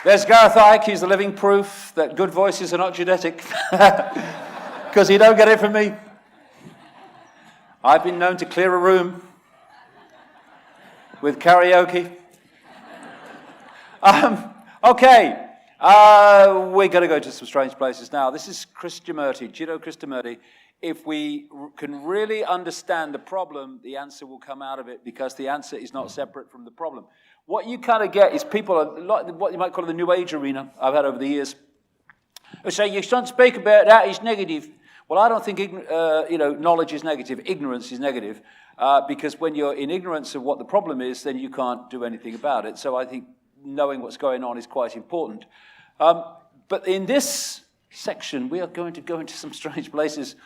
There's Gareth Icke. He's the living proof that good voices are not genetic. Because you don't get it from me. I've been known to clear a room with karaoke. Okay, we're going to go to some strange places now. This is Krishnamurti, Jiddu Krishnamurti. If we can really understand the problem, the answer will come out of it, because the answer is not separate from the problem. What you kind of get is people, what you might call the New Age arena, I've had over the years, who say, you shouldn't speak about that, it's negative. Well, I don't think knowledge is negative, ignorance is negative, because when you're in ignorance of what the problem is, then you can't do anything about it. So I think knowing what's going on is quite important. But in this section, we are going to go into some strange places,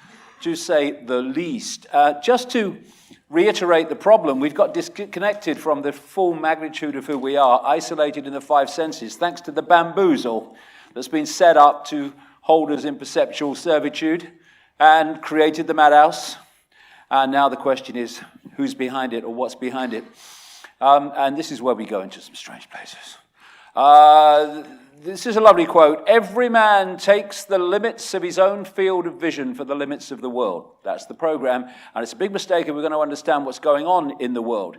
to say the least. Just to reiterate the problem, we've got disconnected from the full magnitude of who we are, isolated in the five senses, thanks to the bamboozle that's been set up to hold us in perceptual servitude and created the madhouse. And now the question is, who's behind it, or what's behind it? And this is where we go into some strange places. This is a lovely quote. Every man takes the limits of his own field of vision for the limits of the world. That's the program. And it's a big mistake if we're going to understand what's going on in the world,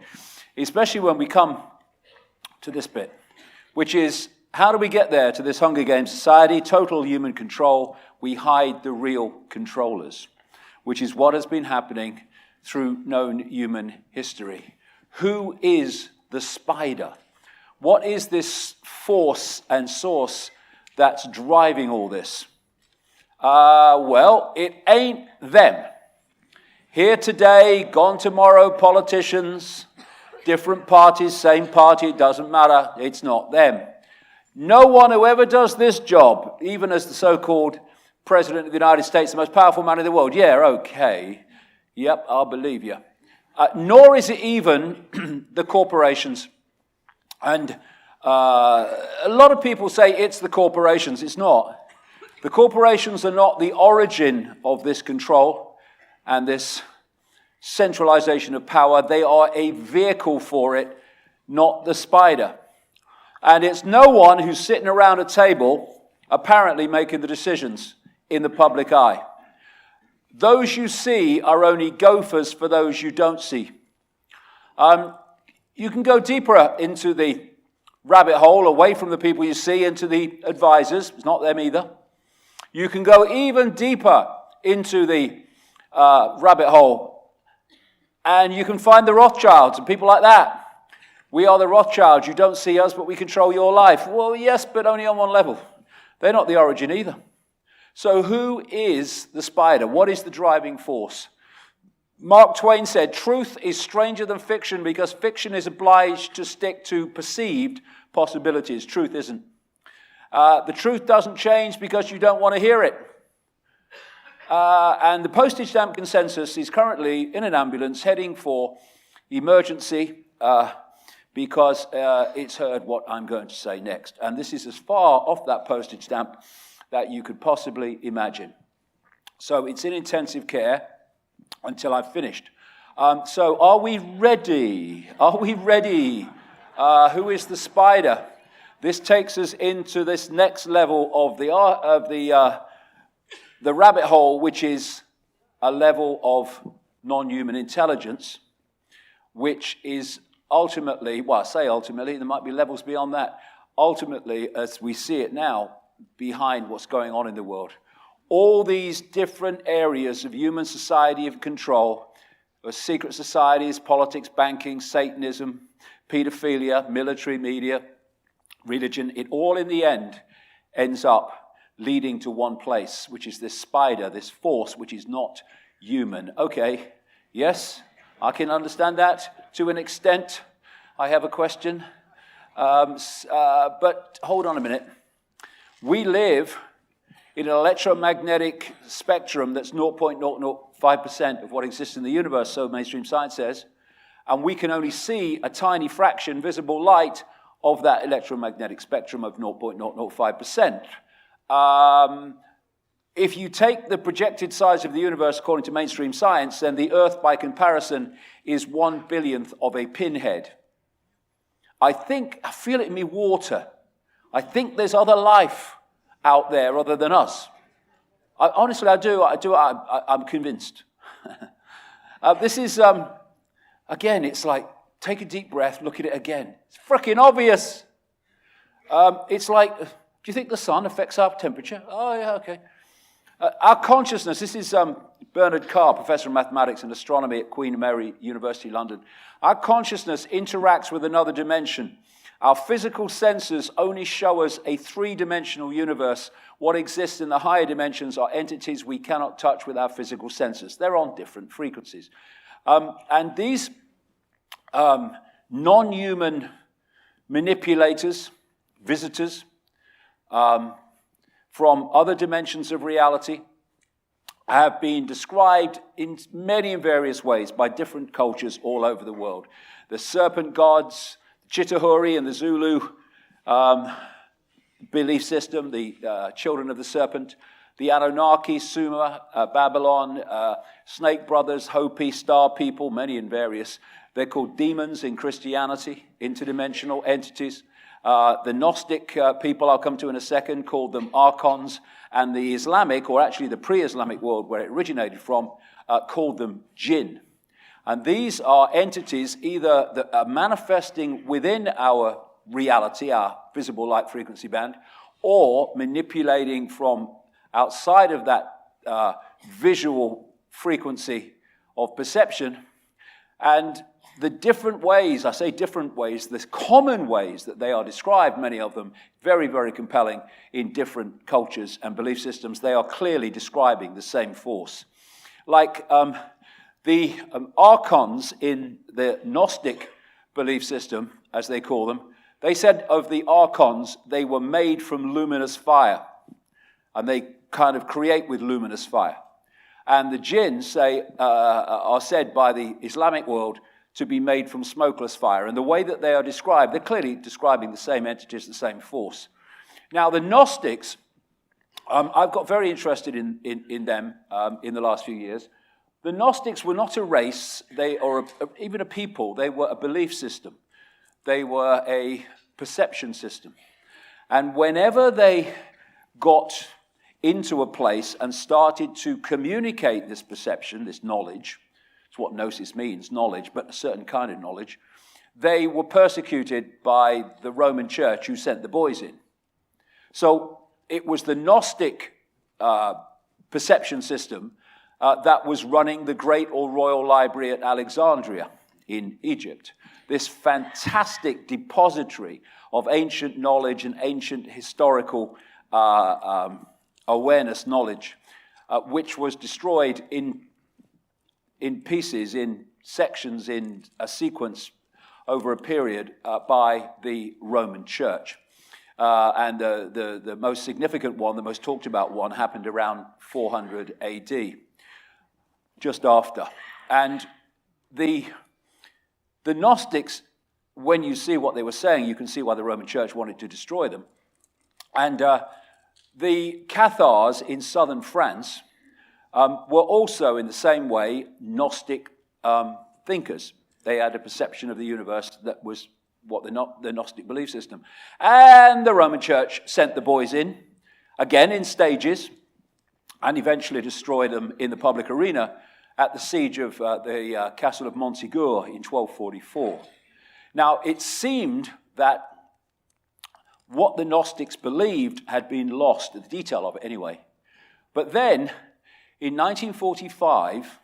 especially when we come to this bit, which is, how do we get there to this Hunger Games society? Total human control. We hide the real controllers, which is what has been happening through known human history. Who is the spider? What is this force and source that's driving all this? Well, it ain't them. Here today, gone tomorrow, politicians, different parties, same party, it doesn't matter, it's not them. No one who ever does this job, even as the so-called President of the United States, the most powerful man in the world, yeah, okay, yep, I'll believe you. Nor is it even the corporations. And a lot of people say it's the corporations. It's not. The corporations are not the origin of this control and this centralization of power. They are a vehicle for it, not the spider. And it's no one who's sitting around a table apparently making the decisions in the public eye. Those you see are only gophers for those you don't see. You can go deeper into the rabbit hole, away from the people you see, into the advisors. It's not them either. You can go even deeper into the rabbit hole, and you can find the Rothschilds and people like that. We are the Rothschilds. You don't see us, but we control your life. Well, yes, but only on one level. They're not the origin either. So who is the spider? What is the driving force? Mark Twain said, truth is stranger than fiction because fiction is obliged to stick to perceived possibilities. Truth isn't. The truth doesn't change because you don't want to hear it. And the postage stamp consensus is currently in an ambulance heading for emergency because it's heard what I'm going to say next. And this is as far off that postage stamp that you could possibly imagine. So it's in intensive care until I've finished. So are we ready? Are we ready? Who is the spider? This takes us into this next level of the rabbit hole, which is a level of non-human intelligence, which is ultimately, well, I say ultimately, there might be levels beyond that, ultimately, as we see it now, behind what's going on in the world. All these different areas of human society of control, secret societies, politics, banking, Satanism, pedophilia, military, media, religion, it all in the end ends up leading to one place, which is this spider, this force, which is not human. Okay, yes, I can understand that to an extent. I have a question. But hold on a minute. We live in an electromagnetic spectrum that's 0.005% of what exists in the universe, so mainstream science says, and we can only see a tiny fraction, visible light, of that electromagnetic spectrum of 0.005%. if you take the projected size of the universe according to mainstream science, then the Earth, by comparison, is 1/100000th of a pinhead. I feel it in me water. I think there's other life out there other than us. Honestly, I do. I'm convinced. This is, again, it's like, take a deep breath, look at it again. It's freaking obvious. It's like, do you think the sun affects our temperature? Oh, yeah, okay. Our consciousness, this is Bernard Carr, professor of mathematics and astronomy at Queen Mary University, London. Our consciousness interacts with another dimension. Our physical senses only show us a three-dimensional universe. What exists in the higher dimensions are entities we cannot touch with our physical senses. They're on different frequencies. And these non-human manipulators, visitors, from other dimensions of reality have been described in many and various ways by different cultures all over the world. The serpent gods, Chitahuri and the Zulu belief system, the children of the serpent, the Anunnaki, Sumer, Babylon, Snake Brothers, Hopi, Star People, many and various. They're called demons in Christianity, interdimensional entities. The Gnostic people I'll come to in a second called them Archons, and the Islamic, or actually the pre-Islamic world where it originated from, called them Jinn. And these are entities either that are manifesting within our reality, our visible light frequency band, or manipulating from outside of that visual frequency of perception. And the different ways, I say different ways, the common ways that they are described, many of them, very, very compelling in different cultures and belief systems. They are clearly describing the same force. Like the Archons in the Gnostic belief system, as they call them, they said of the Archons, they were made from luminous fire. And they kind of create with luminous fire. And the jinn are said by the Islamic world to be made from smokeless fire. And the way that they are described, they're clearly describing the same entities, the same force. Now, the Gnostics, I've got very interested in them in the last few years. The Gnostics were not a race, even a people. They were a belief system. They were a perception system. And whenever they got into a place and started to communicate this perception, this knowledge, it's what gnosis means, knowledge, but a certain kind of knowledge, they were persecuted by the Roman Church who sent the boys in. So it was the Gnostic perception system that was running the Great or Royal Library at Alexandria in Egypt. This fantastic depository of ancient knowledge and ancient historical awareness knowledge, which was destroyed in pieces, in sections, in a sequence over a period by the Roman Church. And the most significant one, the most talked about one, happened around 400 AD, just after. And the Gnostics, when you see what they were saying, you can see why the Roman Church wanted to destroy them. And the Cathars in southern France were also, in the same way, Gnostic thinkers. They had a perception of the universe that was what the Gnostic belief system. And the Roman Church sent the boys in, again in stages, and eventually destroyed them in the public arena at the siege of the castle of Montségur in 1244. Now, it seemed that what the Gnostics believed had been lost, the detail of it anyway. But then, in 1945,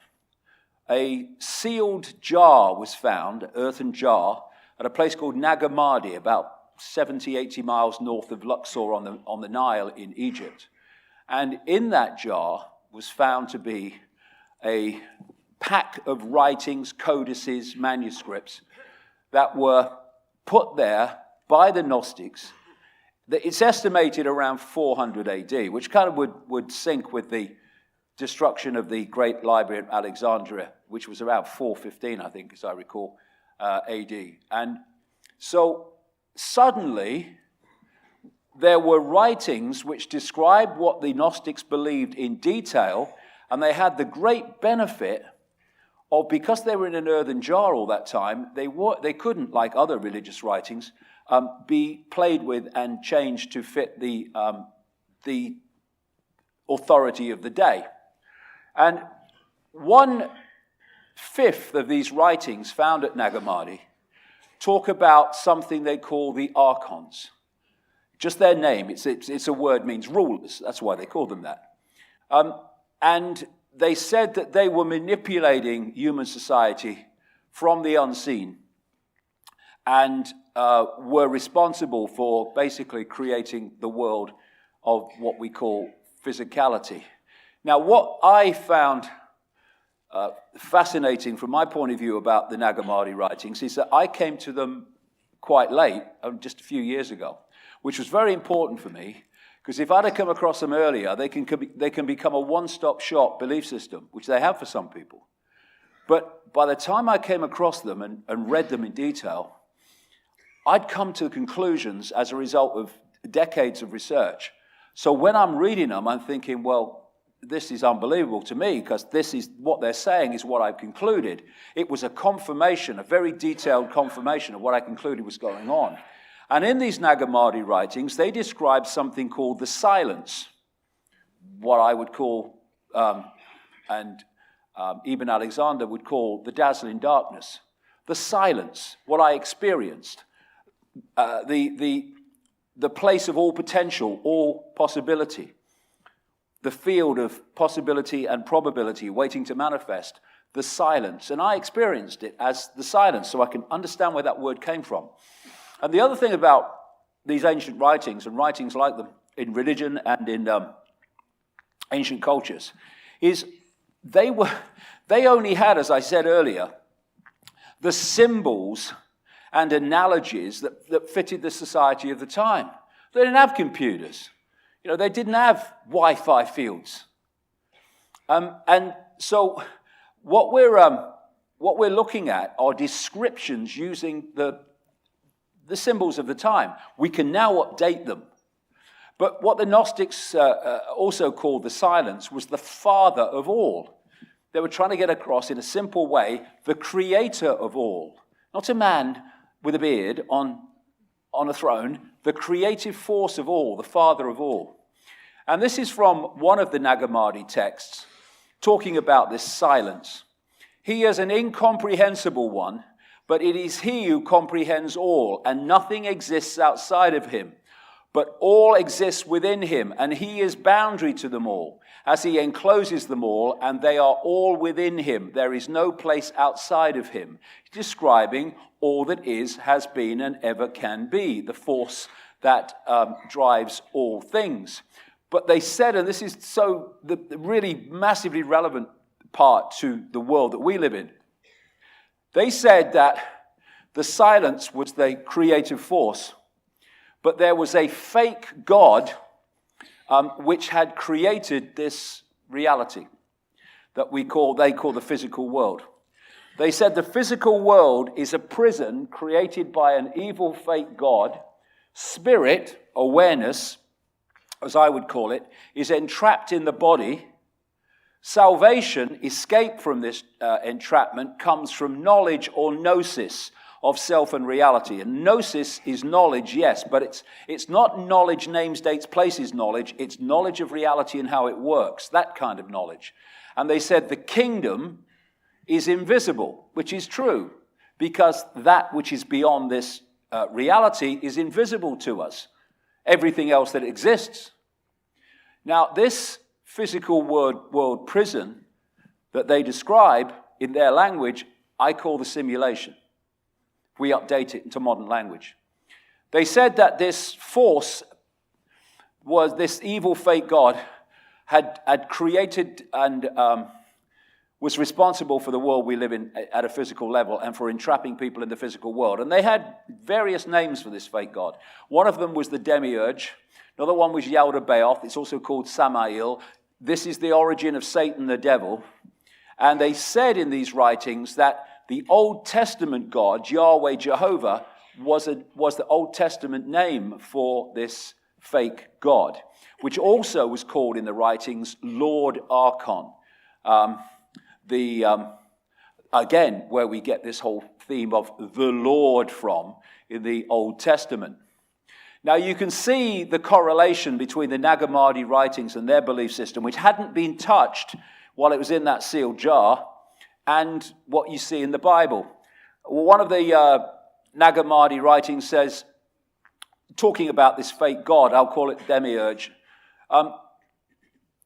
a sealed jar was found, an earthen jar, at a place called Nag Hammadi, about 70, 80 miles north of Luxor on the Nile in Egypt. And in that jar was found to be a pack of writings, codices, manuscripts that were put there by the Gnostics. It's estimated around 400 AD, which kind of would sync with the destruction of the Great Library at Alexandria, which was around 415, I think, as I recall, AD. And so suddenly, there were writings which described what the Gnostics believed in detail, and they had the great benefit of, because they were in an earthen jar all that time, they couldn't, like other religious writings, be played with and changed to fit the authority of the day. And 1/5 of these writings found at Nag Hammadi talk about something they call the Archons. Just their name, it's a word, means rulers. That's why they call them that. And they said that they were manipulating human society from the unseen and were responsible for basically creating the world of what we call physicality. Now, what I found fascinating from my point of view about the Nag Hammadi writings is that I came to them quite late, just a few years ago, which was very important for me, because if I'd have come across them earlier, they can become a one-stop shop belief system, which they have for some people. But by the time I came across them and read them in detail, I'd come to conclusions as a result of decades of research. So when I'm reading them, I'm thinking, well, this is unbelievable to me, because this is what they're saying is what I've concluded. It was a confirmation, a very detailed confirmation of what I concluded was going on. And in these Nag Hammadi writings, they describe something called the silence, what I would call, Ibn Alexander would call the dazzling darkness. The silence, what I experienced, the place of all potential, all possibility, the field of possibility and probability waiting to manifest, the silence. And I experienced it as the silence, so I can understand where that word came from. And the other thing about these ancient writings, and writings like them in religion and in ancient cultures, is they only had, as I said earlier, the symbols and analogies that fitted the society of the time. They didn't have computers. They didn't have Wi-Fi fields. And so what we're looking at are descriptions using the symbols of the time. We can now update them. But what the Gnostics also called the silence was the father of all. They were trying to get across in a simple way the creator of all. Not a man with a beard on a throne, the creative force of all, the father of all. And this is from one of the Nag Hammadi texts talking about this silence. He is an incomprehensible one, but it is he who comprehends all, and nothing exists outside of him. But all exists within him, and he is boundary to them all, as he encloses them all, and they are all within him. There is no place outside of him. He's describing all that is, has been, and ever can be, the force that drives all things. But they said, and this is so the really massively relevant part to the world that we live in, they said that the silence was the creative force, but there was a fake God which had created this reality that they call the physical world. They said the physical world is a prison created by an evil fake God. Spirit, awareness, as I would call it, is entrapped in the body. Salvation, escape from this entrapment, comes from knowledge or gnosis of self and reality. And gnosis is knowledge, yes, but it's not knowledge, names, dates, places knowledge. It's knowledge of reality and how it works, that kind of knowledge. And they said the kingdom is invisible, which is true, because that which is beyond this reality is invisible to us. Everything else that exists. Now, this physical world prison that they describe in their language, I call the simulation. We update it into modern language. They said that this force was this evil fake God had created and was responsible for the world we live in at a physical level and for entrapping people in the physical world. And they had various names for this fake God. One of them was the Demurige. Another one was Yaldabaoth. It's also called Samael. This is the origin of Satan, the devil. And they said in these writings that the Old Testament God, Yahweh, Jehovah, was the Old Testament name for this fake god, which also was called in the writings Lord Archon. Again, where we get this whole theme of the Lord from in the Old Testament. Now you can see the correlation between the Nag Hammadi writings and their belief system, which hadn't been touched while it was in that sealed jar, and what you see in the Bible. Well, one of the Nag Hammadi writings says, talking about this fake god, I'll call it Demurige,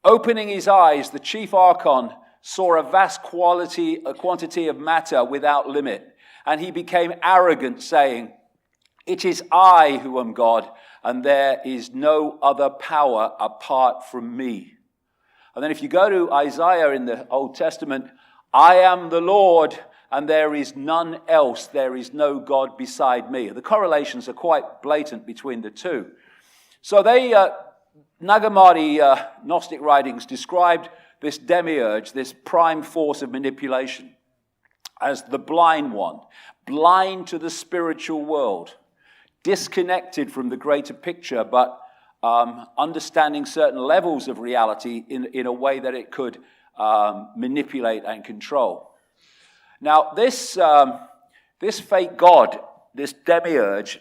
opening his eyes, the chief Archon saw a vast quantity of matter without limit, and he became arrogant, saying, "It is I who am God, and there is no other power apart from me." And then if you go to Isaiah in the Old Testament, "I am the Lord, and there is none else. There is no God beside me." The correlations are quite blatant between the two. So Nag Hammadi Gnostic writings described this Demurige, this prime force of manipulation, as the blind one, blind to the spiritual world, disconnected from the greater picture, but understanding certain levels of reality in a way that it could manipulate and control. Now, this fake god, this Demurige,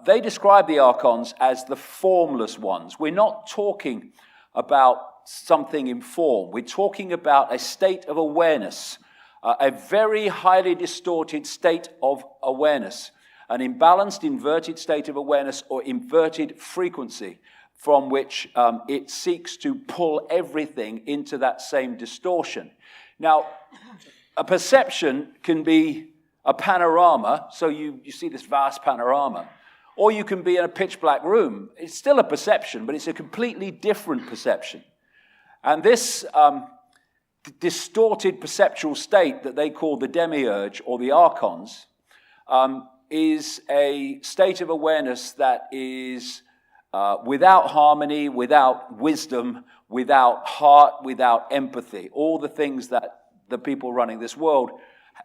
they describe the Archons as the formless ones. We're not talking about something in form. We're talking about a state of awareness, a very highly distorted state of awareness, an imbalanced, inverted state of awareness or inverted frequency from which it seeks to pull everything into that same distortion. Now, a perception can be a panorama, so you see this vast panorama, or you can be in a pitch black room. It's still a perception, but it's a completely different perception. And this distorted perceptual state that they call the Demurige or the Archons is a state of awareness that is without harmony, without wisdom, without heart, without empathy. All the things that the people running this world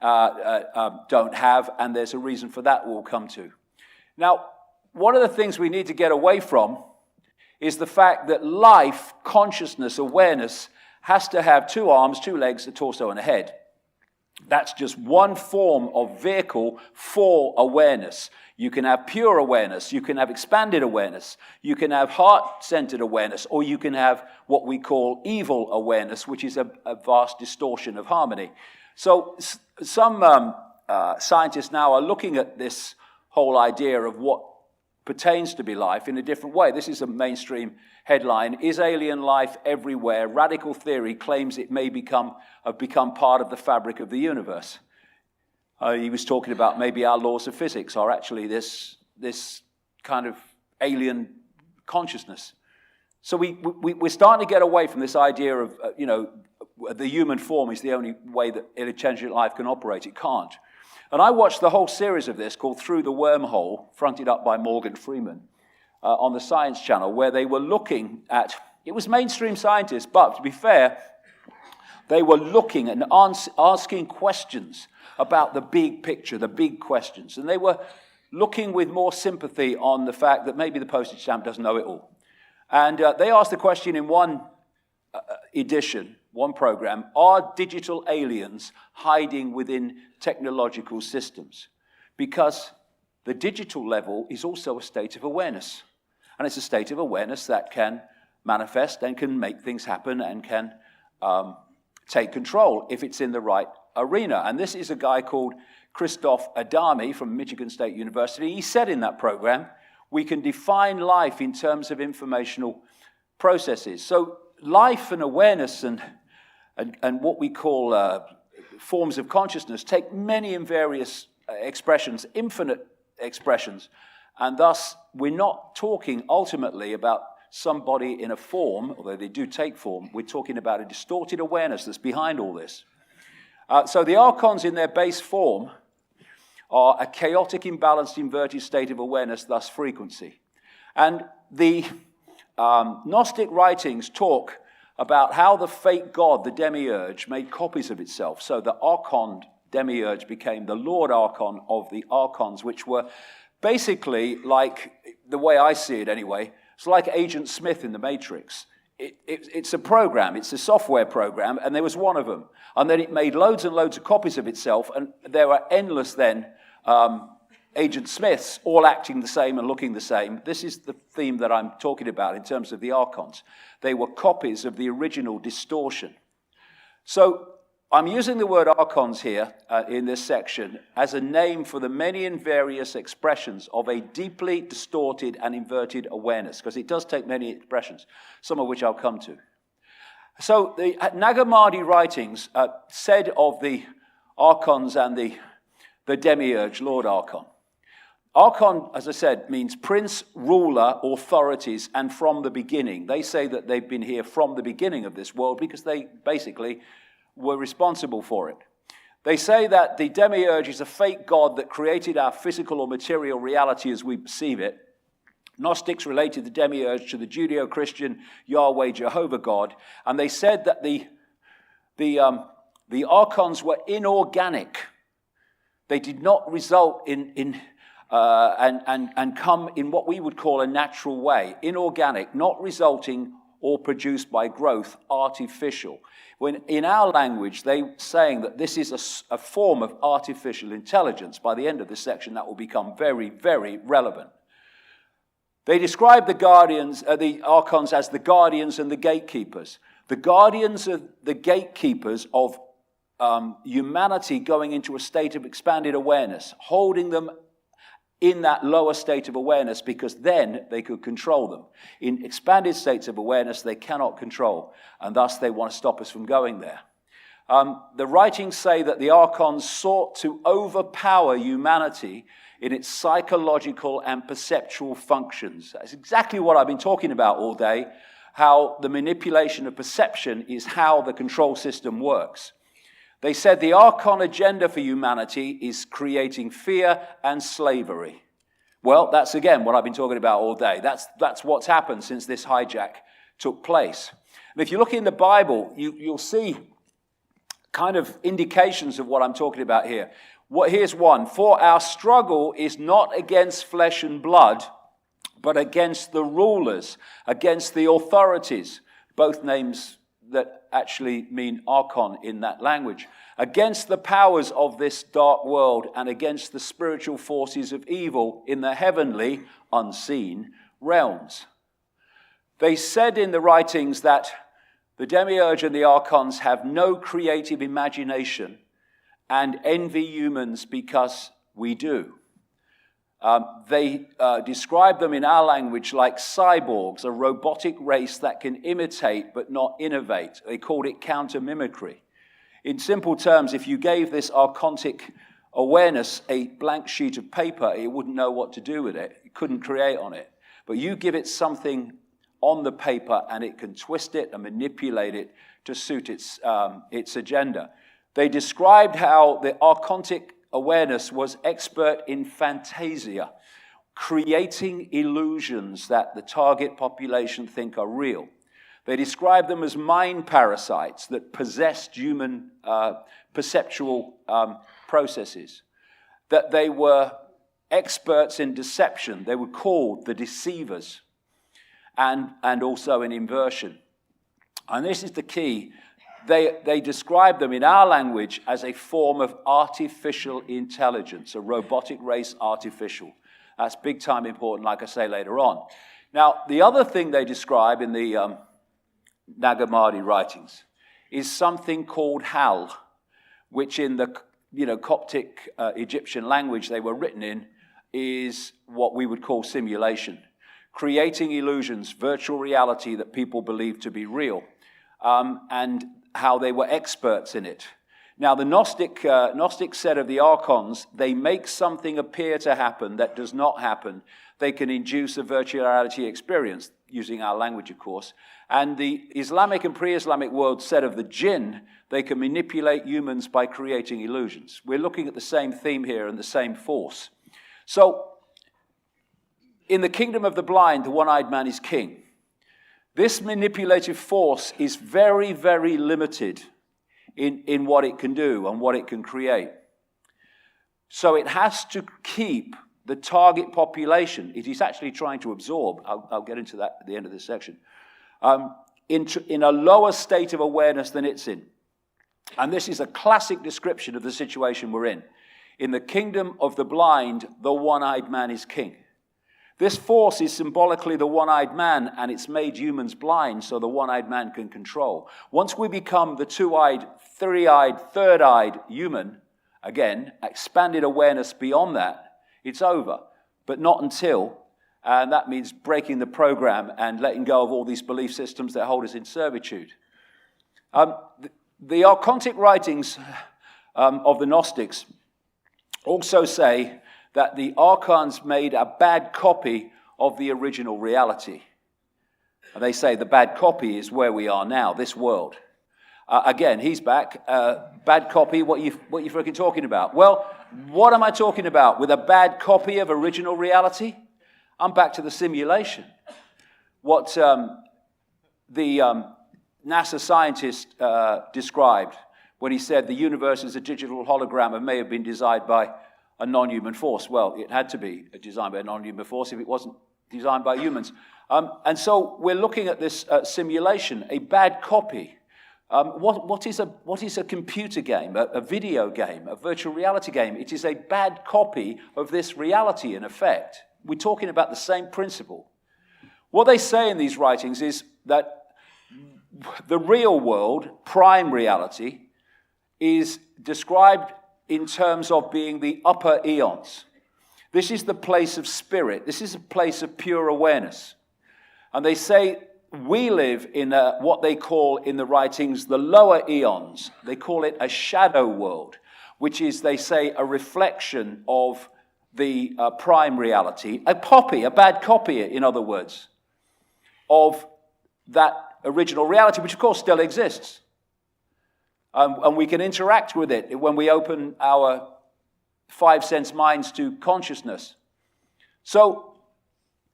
don't have, and there's a reason for that we'll come to. Now, one of the things we need to get away from is the fact that life, consciousness, awareness has to have 2 arms, 2 legs, a torso, and a head. That's just one form of vehicle for awareness. You can have pure awareness, you can have expanded awareness, you can have heart-centered awareness, or you can have what we call evil awareness, which is a vast distortion of harmony. So some scientists now are looking at this whole idea of what pertains to be life in a different way. This is a mainstream headline: "Is alien life everywhere? Radical theory claims it may have become part of the fabric of the universe." He was talking about maybe our laws of physics are actually this kind of alien consciousness. So we're starting to get away from this idea of the human form is the only way that intelligent life can operate. It can't. And I watched the whole series of this called Through the Wormhole, fronted up by Morgan Freeman, on the Science Channel, where they were looking at, it was mainstream scientists, but to be fair, they were looking and asking questions about the big picture, the big questions. And they were looking with more sympathy on the fact that maybe the postage stamp doesn't know it all. And they asked the question in one edition, one program: are digital aliens hiding within technological systems? Because the digital level is also a state of awareness. And it's a state of awareness that can manifest and can make things happen and can take control if it's in the right arena. And this is a guy called Christoph Adami from Michigan State University. He said in that program, we can define life in terms of informational processes. So life and awareness and what we call forms of consciousness take many and various expressions, infinite expressions. And thus, we're not talking ultimately about somebody in a form, although they do take form. We're talking about a distorted awareness that's behind all this. So the Archons in their base form are a chaotic, imbalanced, inverted state of awareness, thus frequency. And the Gnostic writings talk about how the fake god, the Demurige, made copies of itself. So the Archon Demurige became the Lord Archon of the Archons, which were basically like, the way I see it anyway, it's like Agent Smith in The Matrix. It's a program, it's a software program, and there was one of them. And then it made loads and loads of copies of itself, and there were endless then Agent Smiths, all acting the same and looking the same. This is the theme that I'm talking about in terms of the Archons. They were copies of the original distortion. So I'm using the word Archons here in this section as a name for the many and various expressions of a deeply distorted and inverted awareness, because it does take many expressions, some of which I'll come to. So the Nag Hammadi writings said of the Archons and the Demiurge, Lord Archon. Archon, as I said, means prince, ruler, authorities, and from the beginning. They say that they've been here from the beginning of this world because they basically were responsible for it. They say that the Demiurge is a fake god that created our physical or material reality as we perceive it. Gnostics related the Demiurge to the Judeo-Christian Yahweh Jehovah God, and they said that the Archons were inorganic. They did not result and come in what we would call a natural way, inorganic, not resulting or produced by growth, artificial. When in our language, they're saying that this is a form of artificial intelligence. By the end of this section, that will become very, very relevant. They describe the Archons as the guardians and the gatekeepers. The guardians are the gatekeepers of humanity going into a state of expanded awareness, holding them in that lower state of awareness, because then they could control them. In expanded states of awareness, they cannot control, and thus they want to stop us from going there. The writings say that the Archons sought to overpower humanity in its psychological and perceptual functions. That's exactly what I've been talking about all day, how the manipulation of perception is how the control system works. They said the Archon agenda for humanity is creating fear and slavery. Well, that's again what I've been talking about all day. That's what's happened since this hijack took place. And if you look in the Bible, you'll see kind of indications of what I'm talking about here. Here's one. For our struggle is not against flesh and blood, but against the rulers, against the authorities. Both names that actually mean Archon in that language, against the powers of this dark world and against the spiritual forces of evil in the heavenly, unseen realms. They said in the writings that the Demiurge and the Archons have no creative imagination and envy humans because we do. They describe them in our language like cyborgs, a robotic race that can imitate but not innovate. They called it counter-mimicry. In simple terms, if you gave this archontic awareness a blank sheet of paper, it wouldn't know what to do with it. It couldn't create on it. But you give it something on the paper and it can twist it and manipulate it to suit its agenda. They described how the archontic awareness was expert in fantasia, creating illusions that the target population think are real. They describe them as mind parasites that possessed human perceptual processes, that they were experts in deception. They were called the deceivers, and also in inversion. And this is the key. They describe them in our language as a form of artificial intelligence, a robotic race artificial. That's big time important, like I say later on. Now, the other thing they describe in the Nag Hammadi writings is something called Hal, which in the Coptic Egyptian language they were written in is what we would call simulation, creating illusions, virtual reality that people believe to be real, and how they were experts in it. Now, the Gnostic said of the Archons, they make something appear to happen that does not happen. They can induce a virtual reality experience, using our language, of course. And the Islamic and pre-Islamic world said of the jinn, they can manipulate humans by creating illusions. We're looking at the same theme here and the same force. So, in the kingdom of the blind, the one-eyed man is king. This manipulative force is very, very limited in what it can do and what it can create. So it has to keep the target population it is actually trying to absorb, I'll get into that at the end of this section, in a lower state of awareness than it's in. And this is a classic description of the situation we're in. In the kingdom of the blind, the one-eyed man is king. This force is symbolically the one-eyed man, and it's made humans blind so the one-eyed man can control. Once we become the two-eyed, three-eyed, third-eyed human, again, expanded awareness beyond that, it's over. But not until, and that means breaking the program and letting go of all these belief systems that hold us in servitude. The Archontic writings of the Gnostics also say that the Archons made a bad copy of the original reality. And they say the bad copy is where we are now, this world. Again, he's back. Bad copy, what you freaking talking about? Well, what am I talking about? With a bad copy of original reality? I'm back to the simulation. What the NASA scientist described when he said the universe is a digital hologram and may have been designed by a non-human force. Well, it had to be designed by a non-human force if it wasn't designed by humans. And so we're looking at this simulation, a bad copy. What is a computer game, a video game, a virtual reality game? It is a bad copy of this reality, in effect. We're talking about the same principle. What they say in these writings is that the real world, prime reality, is described in terms of being the upper eons. This is the place of spirit. This is a place of pure awareness. And they say we live in what they call in the writings the lower eons. They call it a shadow world, which is, they say, a reflection of the prime reality, a copy, a bad copy, in other words, of that original reality, which of course still exists. And we can interact with it when we open our five sense minds to consciousness. So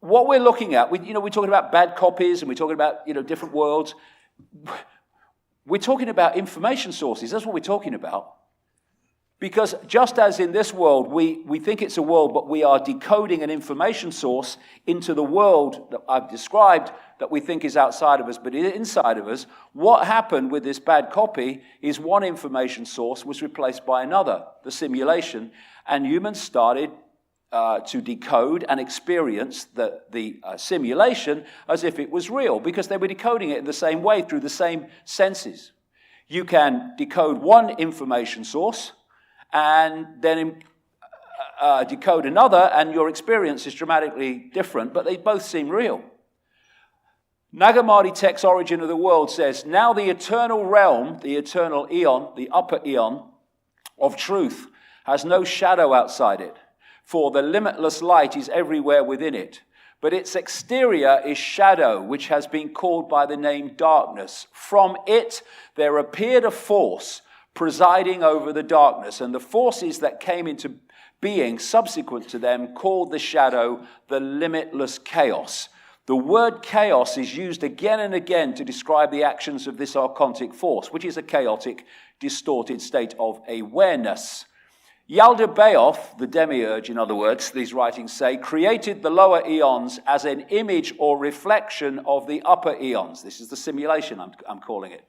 what we're looking at, we're talking about bad copies and we're talking about different worlds. We're talking about information sources. That's what we're talking about. Because just as in this world, we think it's a world, but we are decoding an information source into the world that I've described that we think is outside of us, but is inside of us. What happened with this bad copy is one information source was replaced by another, the simulation, and humans started to decode and experience the simulation as if it was real, because they were decoding it in the same way through the same senses. You can decode one information source and then decode another, and your experience is dramatically different, but they both seem real. Nag Hammadi text Origin of the World says, now the eternal realm, the eternal eon, the upper eon of truth has no shadow outside it, for the limitless light is everywhere within it. But its exterior is shadow, which has been called by the name darkness. From it there appeared a force presiding over the darkness, and the forces that came into being subsequent to them called the shadow the limitless chaos. The word chaos is used again and again to describe the actions of this archontic force, which is a chaotic, distorted state of awareness. Yaldabaoth, the Demurige, in other words, these writings say, created the lower eons as an image or reflection of the upper eons. This is the simulation, I'm calling it.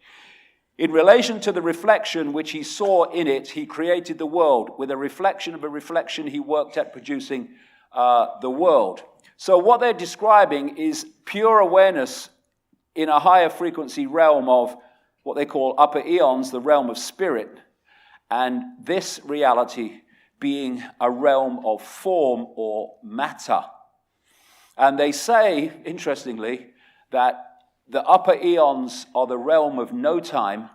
In relation to the reflection which he saw in it, he created the world. With a reflection of a reflection, he worked at producing the world. So what they're describing is pure awareness in a higher frequency realm of what they call upper eons, the realm of spirit, and this reality being a realm of form or matter. And they say, interestingly, that the upper eons are the realm of no time,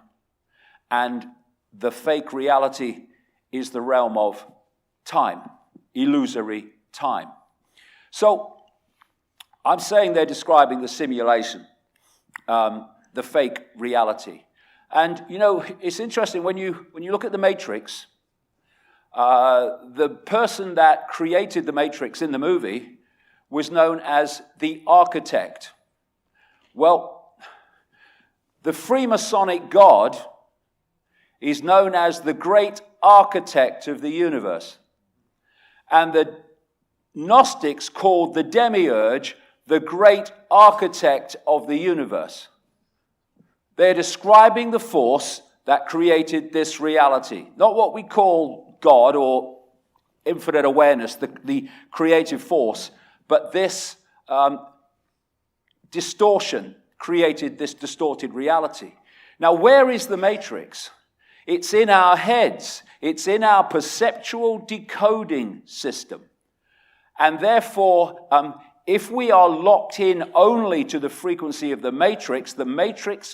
and the fake reality is the realm of time, illusory time. So I'm saying they're describing the simulation, the fake reality. And, it's interesting, when you look at the Matrix, the person that created the Matrix in the movie was known as the architect. Well, the Freemasonic God is known as the great architect of the universe. And the Gnostics called the Demurige the great architect of the universe. They're describing the force that created this reality. Not what we call God or infinite awareness, the creative force, but this distortion created this distorted reality. Now, where is the matrix? It's in our heads. It's in our perceptual decoding system. And therefore, if we are locked in only to the frequency of the matrix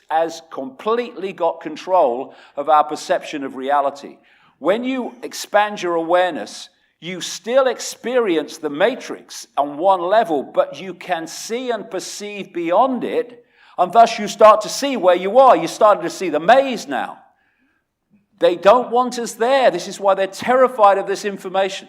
has completely got control of our perception of reality. When you expand your awareness, you still experience the matrix on one level, but you can see and perceive beyond it, and thus you start to see where you are. You're starting to see the maze now. They don't want us there. This is why they're terrified of this information.